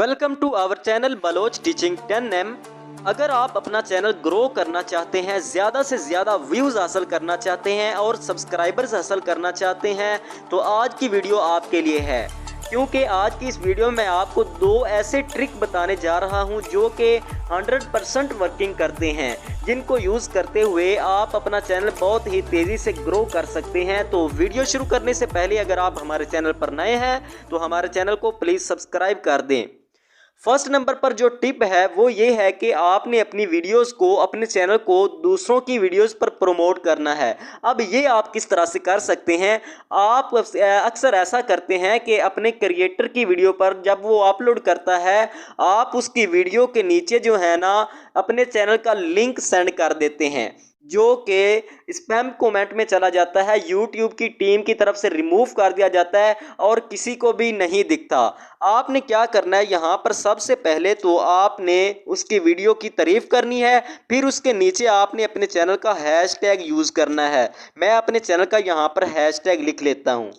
Welcome to our channel Baloch teaching 10M। अगर आप अपना चैनल ग्रो करना चाहते हैं, ज़्यादा से ज़्यादा व्यूज़ हासिल करना चाहते हैं और सब्सक्राइबर्स हासिल करना चाहते हैं तो आज की वीडियो आपके लिए है। क्योंकि आज की इस वीडियो में आपको दो ऐसे ट्रिक बताने जा रहा हूं जो कि 100% वर्किंग करते हैं, जिनको यूज़ करते हुए आप अपना चैनल बहुत ही तेज़ी से ग्रो कर सकते हैं। तो वीडियो शुरू करने से पहले अगर आप हमारे चैनल पर नए हैं तो हमारे चैनल को प्लीज़ सब्सक्राइब कर दें। फर्स्ट नंबर पर जो टिप है वो ये है कि आपने अपनी वीडियोस को, अपने चैनल को दूसरों की वीडियोस पर प्रमोट करना है। अब ये आप किस तरह से कर सकते हैं? आप अक्सर ऐसा करते हैं कि अपने क्रिएटर की वीडियो पर जब वो अपलोड करता है, आप उसकी वीडियो के नीचे जो है ना अपने चैनल का लिंक सेंड कर देते हैं, जो कि स्पैम कमेंट में चला जाता है, यूट्यूब की टीम की तरफ से रिमूव कर दिया जाता है और किसी को भी नहीं दिखता। आपने क्या करना है, यहाँ पर सबसे पहले तो आपने उसकी वीडियो की तारीफ करनी है, फिर उसके नीचे आपने अपने चैनल का हैशटैग यूज़ करना है। मैं अपने चैनल का यहाँ पर हैशटैग लिख लेता हूँ।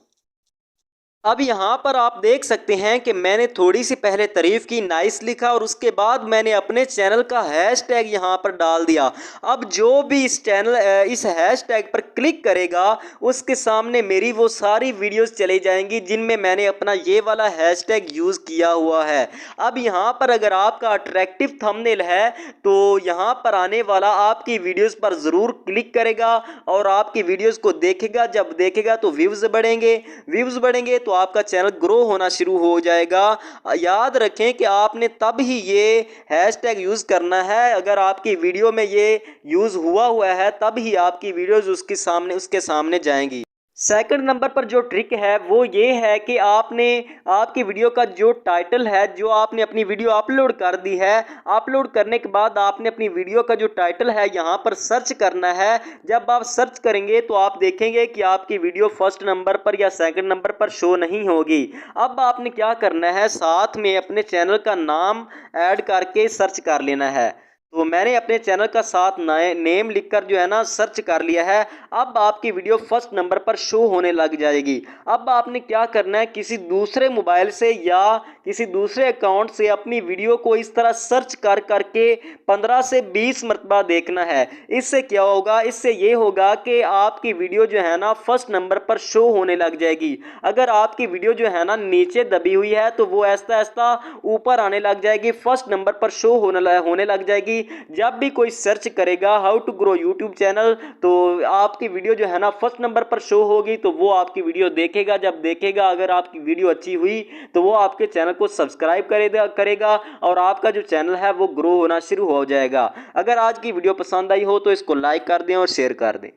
अब यहाँ पर आप देख सकते हैं कि मैंने थोड़ी सी पहले तारीफ की, नाइस लिखा और उसके बाद मैंने अपने चैनल का हैशटैग यहाँ पर डाल दिया। अब जो भी इस हैशटैग पर क्लिक करेगा उसके सामने मेरी वो सारी वीडियोस चली जाएंगी जिनमें मैंने अपना ये वाला हैशटैग यूज़ किया हुआ है। अब यहाँ पर अगर आपका अट्रैक्टिव थंबनेल है तो यहाँ पर आने वाला आपकी वीडियोस पर ज़रूर क्लिक करेगा और आपकी वीडियोस को देखेगा। जब देखेगा तो व्यूज़ बढ़ेंगे तो आपका चैनल ग्रो होना शुरू हो जाएगा। याद रखें कि आपने तब ही ये हैशटैग यूज़ करना है, अगर आपकी वीडियो में ये यूज़ हुआ है तब ही आपकी वीडियोज़ उसके सामने जाएंगी। सेकंड नंबर पर जो ट्रिक है वो ये है कि आपकी वीडियो का जो टाइटल है, जो आपने अपनी वीडियो अपलोड कर दी है, अपलोड करने के बाद आपने अपनी वीडियो का जो टाइटल है यहाँ पर सर्च करना है। जब आप सर्च करेंगे तो आप देखेंगे कि आपकी वीडियो फर्स्ट नंबर पर या सेकंड नंबर पर शो नहीं होगी। अब आपने क्या करना है, साथ में अपने चैनल का नाम ऐड करके सर्च कर लेना है। तो मैंने अपने चैनल का साथ नेम लिखकर जो है ना सर्च कर लिया है। अब आपकी वीडियो फर्स्ट नंबर पर शो होने लग जाएगी। अब आपने क्या करना है, किसी दूसरे मोबाइल से या किसी दूसरे अकाउंट से अपनी वीडियो को इस तरह सर्च कर करके 15 से 20 मरतबा देखना है। इससे क्या होगा, इससे ये होगा कि आपकी वीडियो जो है ना फर्स्ट नंबर पर शो होने लग जाएगी। अगर आपकी वीडियो जो है ना नीचे दबी हुई है तो वो ऐसा ऐसा ऊपर आने लग जाएगी, फर्स्ट नंबर पर शो होने लग जाएगी। जब भी कोई सर्च करेगा how to grow YouTube channel तो आपकी वीडियो जो है ना फर्स्ट नंबर पर शो होगी, तो वो आपकी वीडियो देखेगा। जब देखेगा, अगर आपकी वीडियो अच्छी हुई तो वो आपके चैनल को सब्सक्राइब करेगा और आपका जो चैनल है वो ग्रो होना शुरू हो जाएगा। अगर आज की वीडियो पसंद आई हो तो इसको लाइक कर दें और शेयर कर दें।